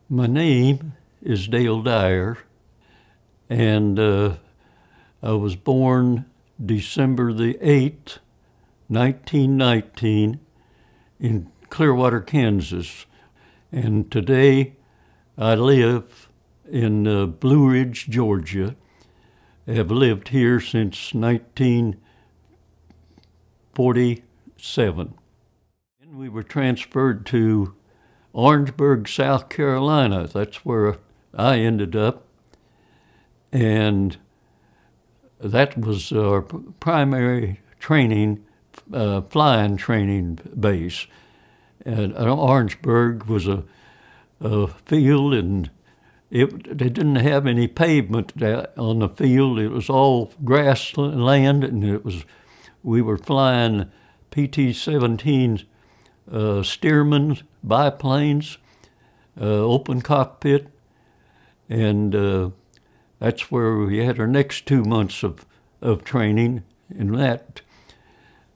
My name is Dyer, and I was born December the 8th, 1919, in Clearwater, Kansas. And today I live in Blue Ridge, Georgia. I have lived here since 1947. And we were transferred to Orangeburg, South Carolina. That's where I ended up. And that was our primary training, flying training base. And Orangeburg was a field, and they didn't have any pavement on the field. It was all grassland, and we were flying PT-17 Stearman biplanes, open cockpit, and that's where we had our next 2 months of training in that.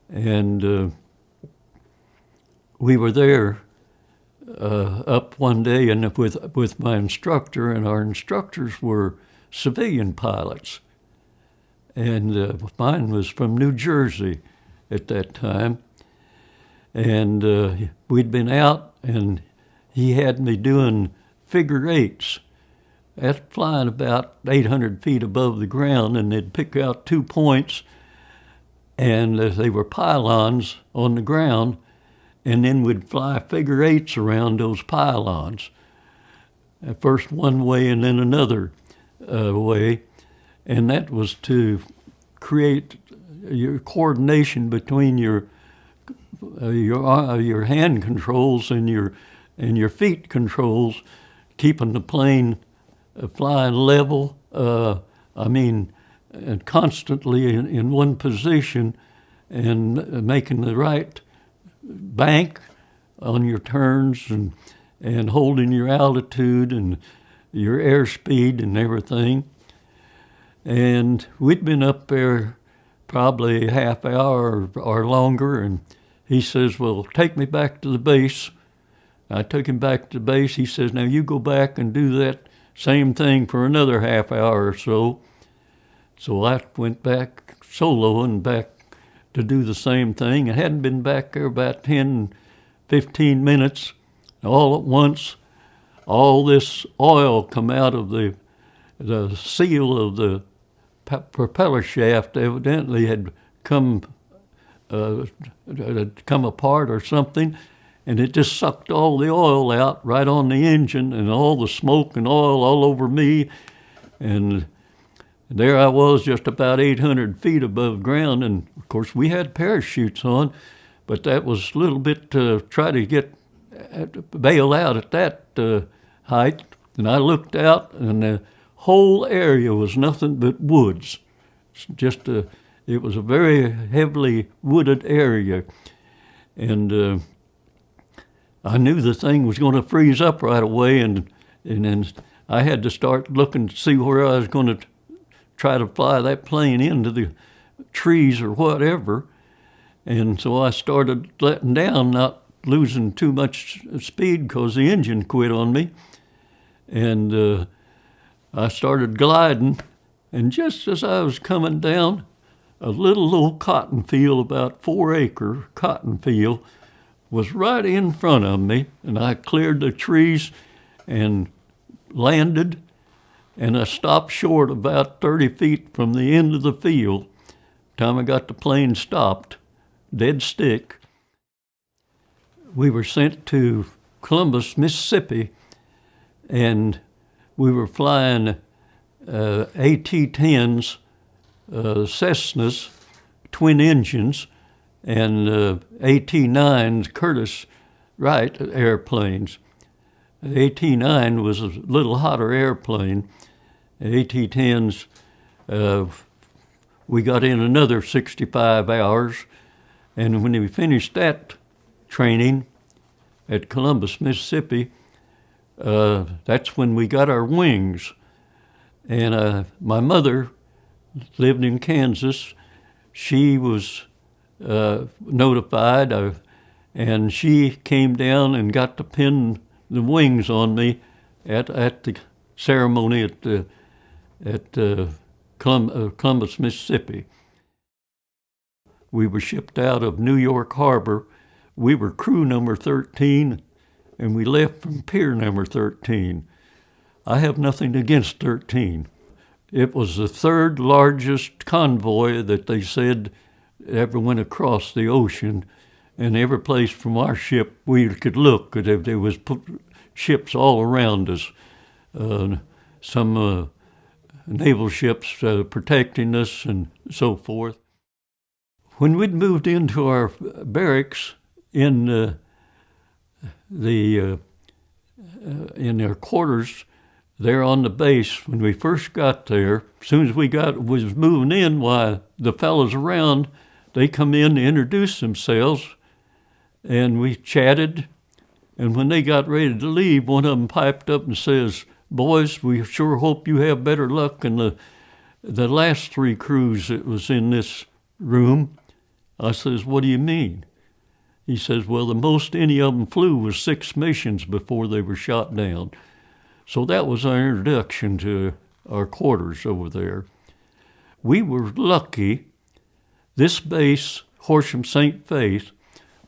And we were there up one day and with my instructor, and our instructors were civilian pilots. And mine was from New Jersey at that time. And we'd been out, and he had me doing figure eights. That's flying about 800 feet above the ground, and they'd pick out 2 points, and they were pylons on the ground, and then we'd fly figure eights around those pylons. At first one way and then another way, and that was to create your coordination between your hand controls and your feet controls, keeping the plane flying level. And constantly in one position, and making the right bank on your turns, and holding your altitude and your airspeed and everything. And we'd been up there probably a half hour or longer, and he says, well, take me back to the base. I took him back to the base. He says, now you go back and do that same thing for another half hour or so. So I went back solo and back to do the same thing. I hadn't been back there about 10, 15 minutes. All at once, all this oil come out of the seal of the propeller shaft. Evidently had come apart or something, and it just sucked all the oil out right on the engine, and all the smoke and oil all over me. And there I was, just about 800 feet above ground, and of course we had parachutes on, but that was a little bit to try to bail out at that height. And I looked out, and the whole area was nothing but woods. It was a very heavily wooded area, and I knew the thing was going to freeze up right away, and then I had to start looking to see where I was going to try to fly that plane into the trees or whatever. And so I started letting down, not losing too much speed because the engine quit on me. And I started gliding, and just as I was coming down, a little cotton field, about 4-acre cotton field, was right in front of me, and I cleared the trees and landed, and I stopped short about 30 feet from the end of the field. Time I got the plane stopped, dead stick. We were sent to Columbus, Mississippi, and we were flying AT-10s, Cessnas, twin engines, and AT-9s, Curtiss Wright airplanes. The AT-9 was a little hotter airplane. The AT-10s, we got in another 65 hours, and when we finished that training at Columbus, Mississippi, that's when we got our wings. And my mother lived in Kansas. She was notified, and she came down and got to pin the wings on me at the ceremony at Columbus, Mississippi. We were shipped out of New York Harbor. We were crew number 13, and we left from pier number 13. I have nothing against 13. It was the third largest convoy that they said ever went across the ocean, and every place from our ship we could look, there was ships all around us. Some naval ships protecting us and so forth. When we'd moved into our barracks in their quarters there on the base, when we first got there, as soon as was moving in, why, the fellows around, they come in to introduce themselves, and we chatted. And when they got ready to leave, one of them piped up and says, "Boys, we sure hope you have better luck than the last 3 crews that was in this room." I says, "What do you mean?" He says, "Well, the most any of them flew was 6 missions before they were shot down." So that was our introduction to our quarters over there. We were lucky. This base, Horsham St. Faith,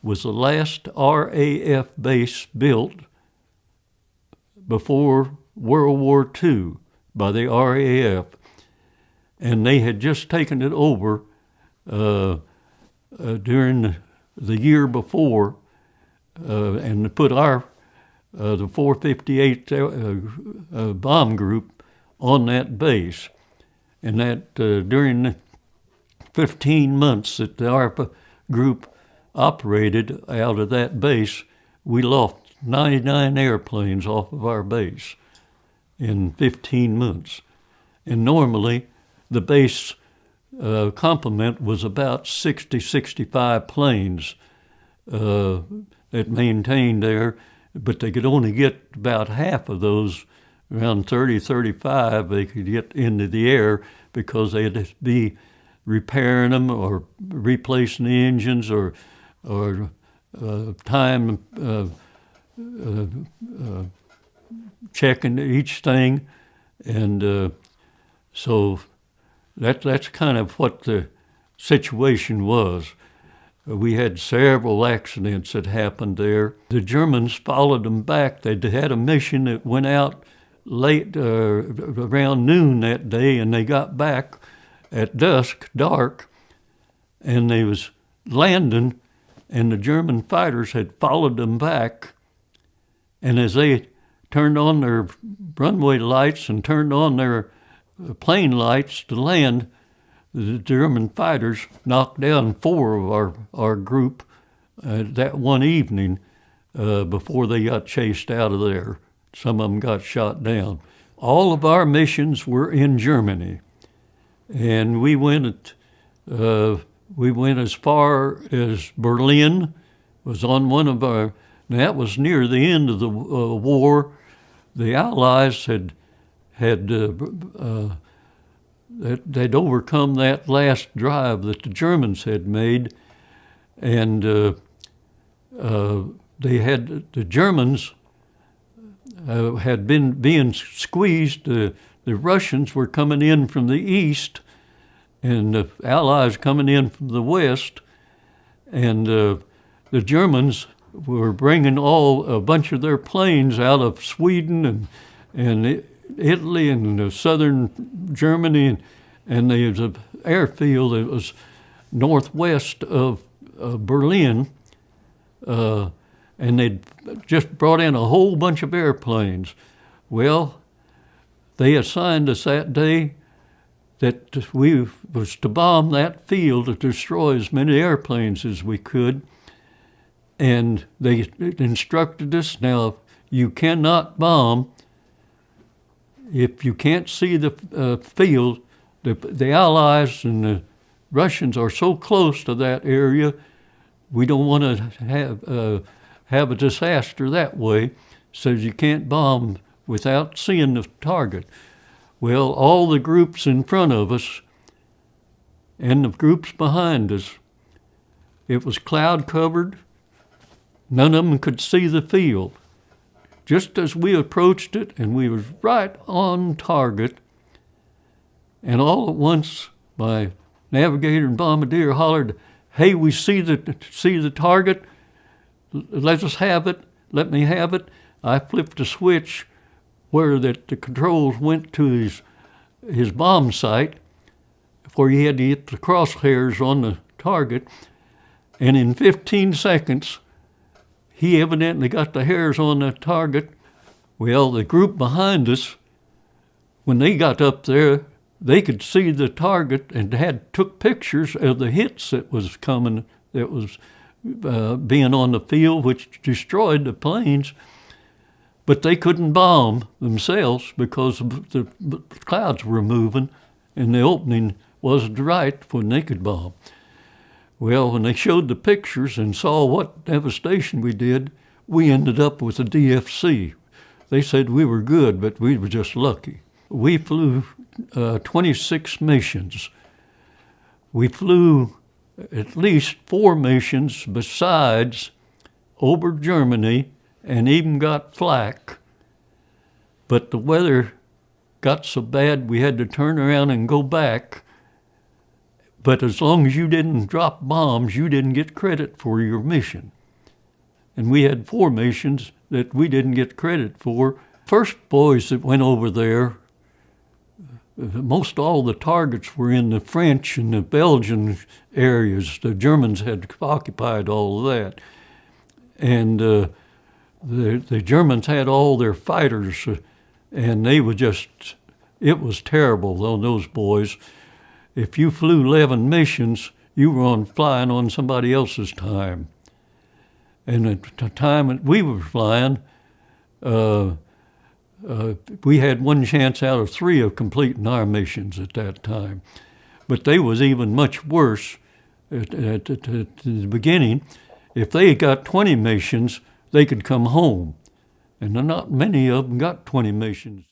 was the last RAF base built before World War II by the RAF, and they had just taken it over during the year before, and put the 458 bomb group on that base. And that during the 15 months that the ARPA group operated out of that base, we lost 99 airplanes off of our base in 15 months. And normally the base complement was about 60, 65 planes that maintained there, but they could only get about half of those, around 30, 35, they could get into the air because they had to be repairing them or replacing the engines or time checking each thing. And so that's kind of what the situation was. We had several accidents that happened there. The Germans followed them back. They had a mission that went out late, around noon that day, and they got back at dusk, dark, and they was landing, and the German fighters had followed them back. And as they turned on their runway lights and turned on their plane lights to land, the German fighters knocked down 4 of our group that one evening before they got chased out of there. Some of them got shot down. All of our missions were in Germany, and we went as far as Berlin. Was on one of our. That was near the end of the war. The Allies they'd overcome that last drive that the Germans had made, and the Germans had been being squeezed. The Russians were coming in from the east, and the Allies coming in from the west, and the Germans were bringing a bunch of their planes out of Sweden and Italy and southern Germany, and there was an airfield that was northwest of Berlin, and they'd just brought in a whole bunch of airplanes. Well, they assigned us that day that we was to bomb that field to destroy as many airplanes as we could, and they instructed us, now, you cannot bomb if you can't see the field. The Allies and the Russians are so close to that area, we don't want to have a disaster that way, so you can't bomb without seeing the target. Well, all the groups in front of us and the groups behind us, it was cloud covered. None of them could see the field. just as we approached it, and we was right on target, and all at once my navigator and bombardier hollered, "Hey, we see the target. Let us have it. Let me have it." I flipped a switch where the controls went to his bomb sight, where he had to get the crosshairs on the target, and in 15 seconds, he evidently got the hairs on the target. Well, the group behind us, when they got up there, they could see the target and took pictures of the hits that was coming, that was being on the field, which destroyed the planes. But they couldn't bomb themselves because the clouds were moving and the opening wasn't right when they could bomb. Well, when they showed the pictures and saw what devastation we did, we ended up with a DFC. They said we were good, but we were just lucky. We flew 26 missions. We flew at least 4 missions besides over Germany, and even got flak. But the weather got so bad we had to turn around and go back. But as long as you didn't drop bombs, you didn't get credit for your mission. And we had 4 missions that we didn't get credit for. First boys that went over there, most all the targets were in the French and the Belgian areas. The Germans had occupied all of that. And the Germans had all their fighters, and they were just, it was terrible on those boys. If you flew 11 missions, you were flying on somebody else's time. And at the time that we were flying, we had 1 chance out of 3 of completing our missions at that time. But they was even much worse at the beginning. If they had got 20 missions, they could come home. And not many of them got 20 missions.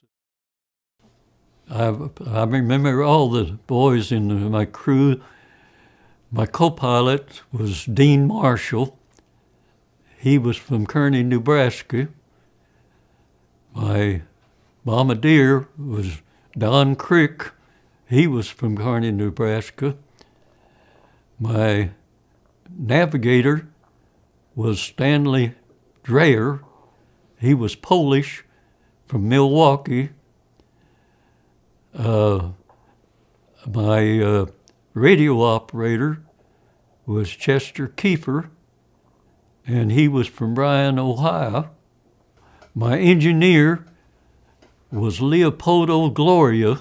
I remember all the boys in my crew. My co-pilot was Dean Marshall. He was from Kearney, Nebraska. My bombardier was Don Crick. He was from Kearney, Nebraska. My navigator was Stanley Dyer. He was Polish, from Milwaukee. My radio operator was Chester Kiefer, and he was from Bryan, Ohio. My engineer was Leopoldo Gloria.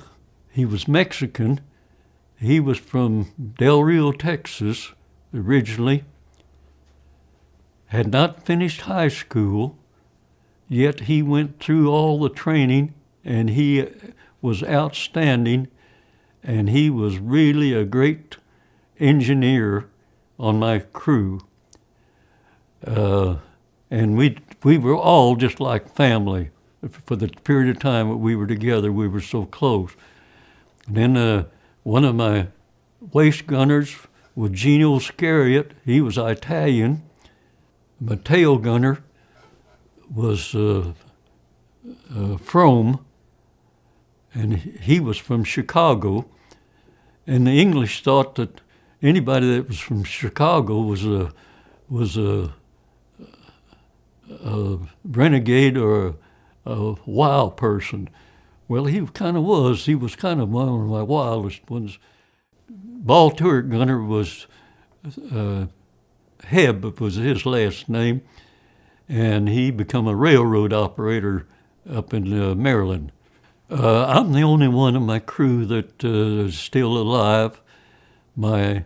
He was Mexican. He was from Del Rio, Texas, originally. Had not finished high school, yet he went through all the training, and he was outstanding, and he was really a great engineer on my crew. And we were all just like family. For the period of time that we were together, we were so close. And then one of my waist gunners was Gino Scariot. He was Italian. My tail gunner was Frome, and he was from Chicago. And the English thought that anybody that was from Chicago was a renegade or a wild person. Well, he kind of was. He was kind of one of my wildest ones. Ball turret gunner was Hebb was his last name, and he became a railroad operator up in Maryland. I'm the only one in my crew that is still alive. My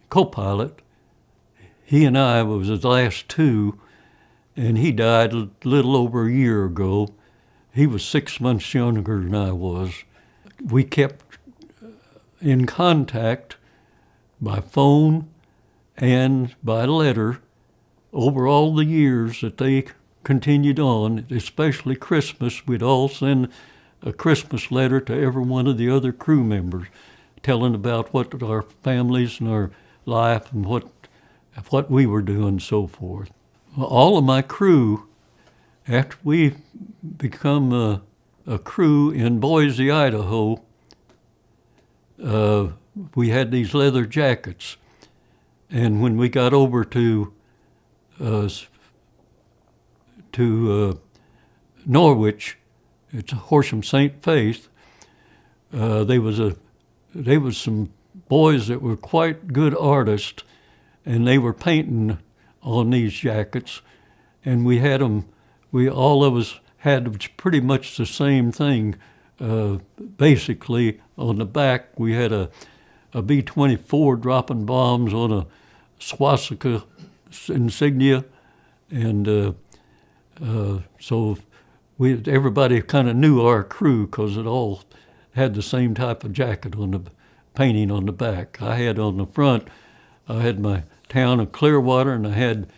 co-pilot, he and I was the last 2, and he died a little over a year ago. He was 6 months younger than I was. We kept in contact by phone and by letter over all the years that they continued on, especially Christmas. We'd all send a Christmas letter to every one of the other crew members, telling about what our families and our life and what we were doing and so forth. all of my crew, after we become a crew in Boise, Idaho, we had these leather jackets. And when we got over to Norwich, it's Horsham St. Faith, there was some boys that were quite good artists, and they were painting on these jackets, and we had them. All of us had pretty much the same thing. Basically, on the back, we had a B-24 dropping bombs on a swastika insignia, and so everybody kind of knew our crew because it all had the same type of jacket on the painting on the back. I had on the front, I had my town of Clearwater, and I had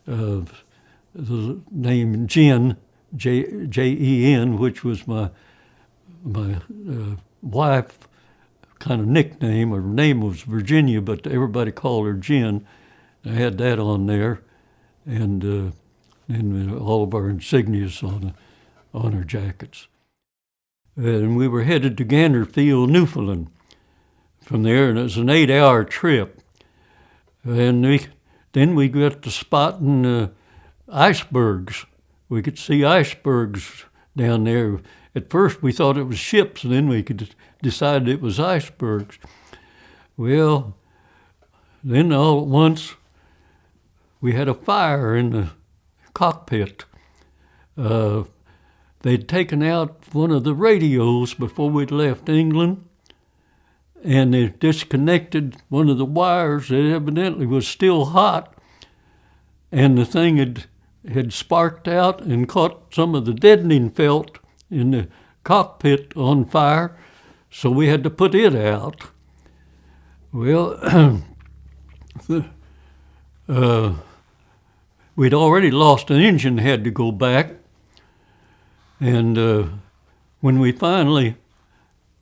the name Jen, Jen, which was my wife kind of nickname. Her name was Virginia, but everybody called her Jen. I had that on there, and all of our insignias on our jackets. And we were headed to Ganderfield, Newfoundland from there, and it was an 8-hour trip. And then we got to spotting icebergs. We could see icebergs down there. At first we thought it was ships, and then we could decide it was icebergs. Well, then all at once we had a fire in the cockpit. They'd taken out one of the radios before we'd left England, and they disconnected one of the wires that evidently was still hot, and the thing had sparked out and caught some of the deadening felt in the cockpit on fire, so we had to put it out. Well, we'd already lost an engine, had to go back, and when we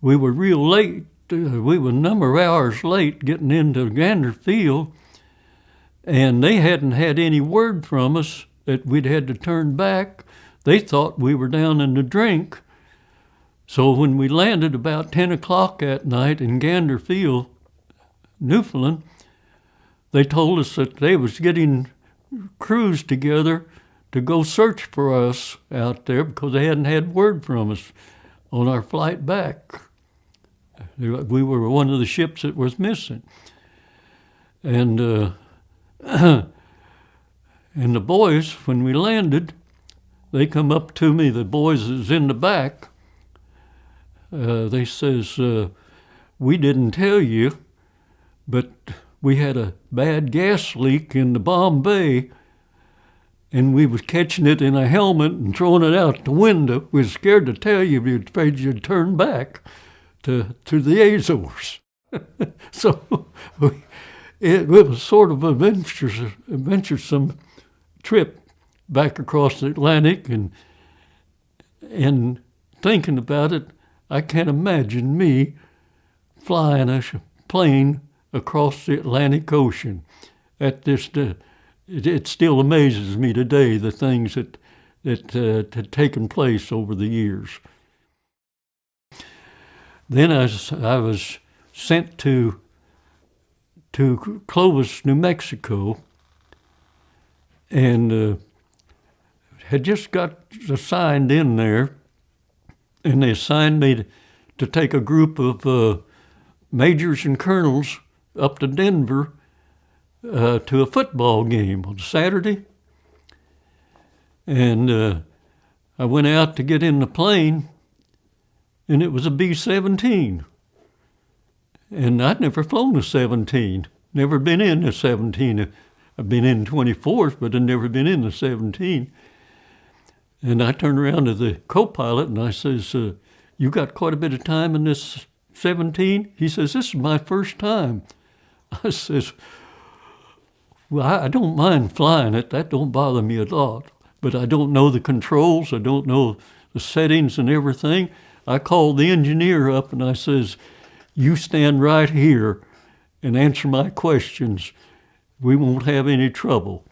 were real late. We were a number of hours late getting into Ganderfield, and they hadn't had any word from us that we'd had to turn back. They thought we were down in the drink. So when we landed about 10 o'clock at night in Ganderfield, Newfoundland, they told us that they was getting crews together to go search for us out there because they hadn't had word from us on our flight back. We were one of the ships that was missing. And and the boys, when we landed, they come up to me, the boys that's in the back, they says, we didn't tell you, but we had a bad gas leak in the bomb bay, and we was catching it in a helmet and throwing it out the window. We was scared to tell you, we were afraid you'd turn back to the Azores. So it was sort of an adventuresome trip back across the Atlantic, and thinking about it, I can't imagine me flying a plane across the Atlantic Ocean. It still amazes me today, the things that had taken place over the years. Then I was sent to Clovis, New Mexico, and had just got assigned in there, and they assigned me to take a group of majors and colonels up to Denver to a football game on Saturday. And I went out to get in the plane, and it was a B-17. And I'd never flown a 17, never been in a 17. I've been in 24s, but I'd never been in the 17. And I turned around to the co-pilot and I says, you got quite a bit of time in this 17? He says, this is my first time. I says, well, I don't mind flying it. That don't bother me a lot. But I don't know the controls. I don't know the settings and everything. I called the engineer up and I says, you stand right here and answer my questions. We won't have any trouble.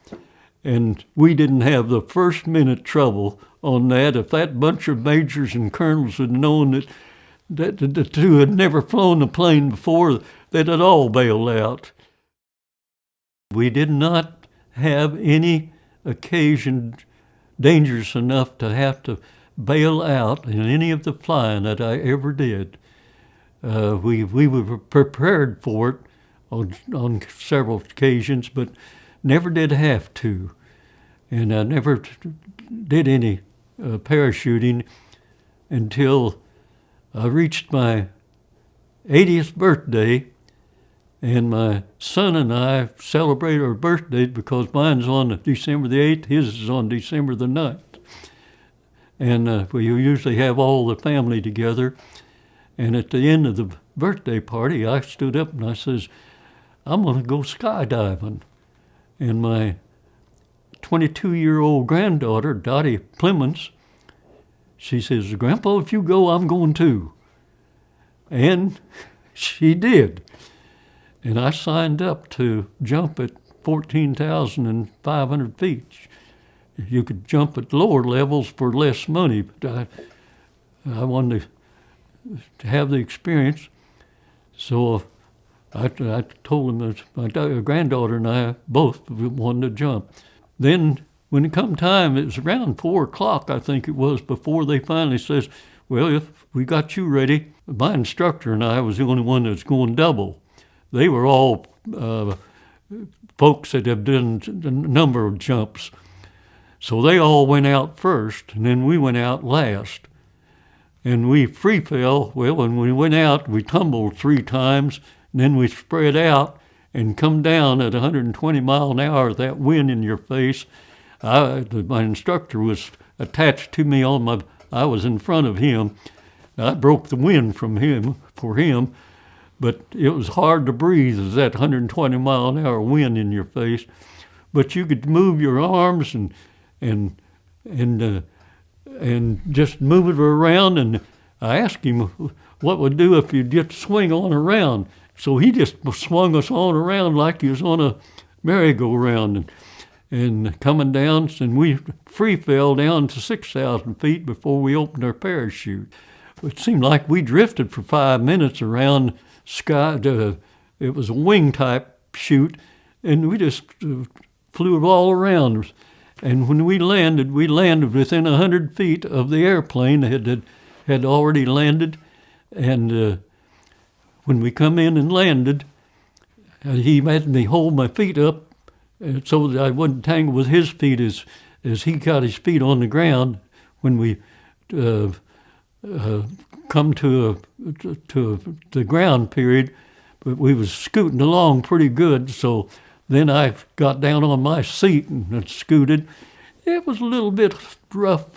And we didn't have the first minute trouble on that. If that bunch of majors and colonels had known that the two had never flown a plane before, they'd had all bailed out. We did not have any occasion dangerous enough to have to bail out in any of the flying that I ever did. We were prepared for it on several occasions, but never did have to. And I never did any parachuting until I reached my 80th birthday, and my son and I celebrate our birthdays because mine's on December the 8th, his is on December the 9th. And we usually have all the family together. And at the end of the birthday party, I stood up and I says, I'm going to go skydiving. And my 22-year-old granddaughter, Dottie Clemens, she says, Grandpa, if you go, I'm going too. And she did. And I signed up to jump at 14,500 feet. You could jump at lower levels for less money, but I wanted to have the experience. So I told him that my granddaughter and I both wanted to jump. Then when it come time, it was around 4 o'clock, I think it was, before they finally says, well, if we got you ready. My instructor and I was the only one that was going double. They were all folks that have done a number of jumps. So they all went out first, and then we went out last. And we free fell. Well, when we went out, we tumbled 3 times, and then we spread out and come down at 120 mile an hour with that wind in your face. My instructor was attached to me I was in front of him. I broke the wind for him, but it was hard to breathe as that 120 mile an hour wind in your face. But you could move your arms and just move it around. And I asked him what would do if you just swing on around. So he just swung us on around like he was on a merry-go-round and coming down. And we free fell down to 6,000 feet before we opened our parachute. It seemed like we drifted for 5 minutes around sky. It was a wing-type chute, and we just flew it all around. And when we landed within 100 feet of the airplane that had already landed. And when we come in and landed, he made me hold my feet up so that I wouldn't tangle with his feet as he got his feet on the ground. When we come to the ground period, but we was scooting along pretty good. So then I got down on my seat and scooted. It was a little bit rough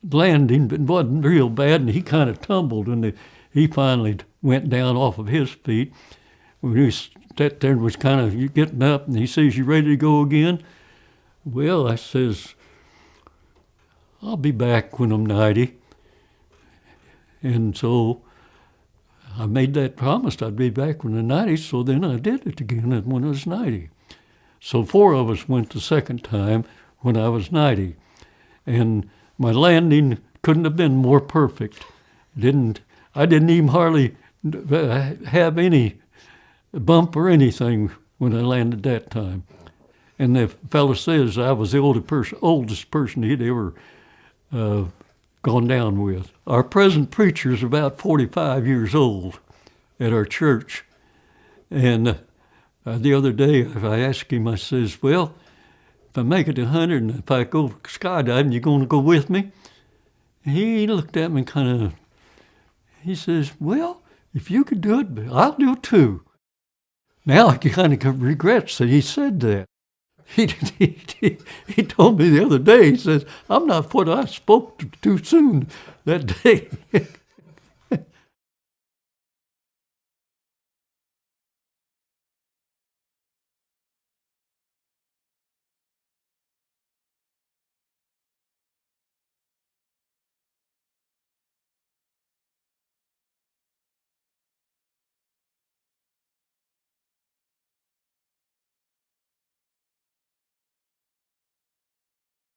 landing, but it wasn't real bad, and he kind of tumbled, and he finally went down off of his feet. When he sat there and was kind of getting up, and he says, you ready to go again? Well, I says, I'll be back when I'm 90. And so I made that promise I'd be back when I'm 90, so then I did it again when I was 90. So 4 of us went the second time when I was 90. And my landing couldn't have been more perfect. I didn't even hardly have any bump or anything when I landed that time. And the fellow says I was the oldest person he'd ever gone down with. Our present preacher is about 45 years old at our church. And the other day I asked him, I says, well, if I make it to 100 and if I go skydiving, you going to go with me? He looked at me he says, well, if you could do it, I'll do it too. Now I kind of regrets that he said that. He told me the other day, he says, I'm not what I spoke too soon that day.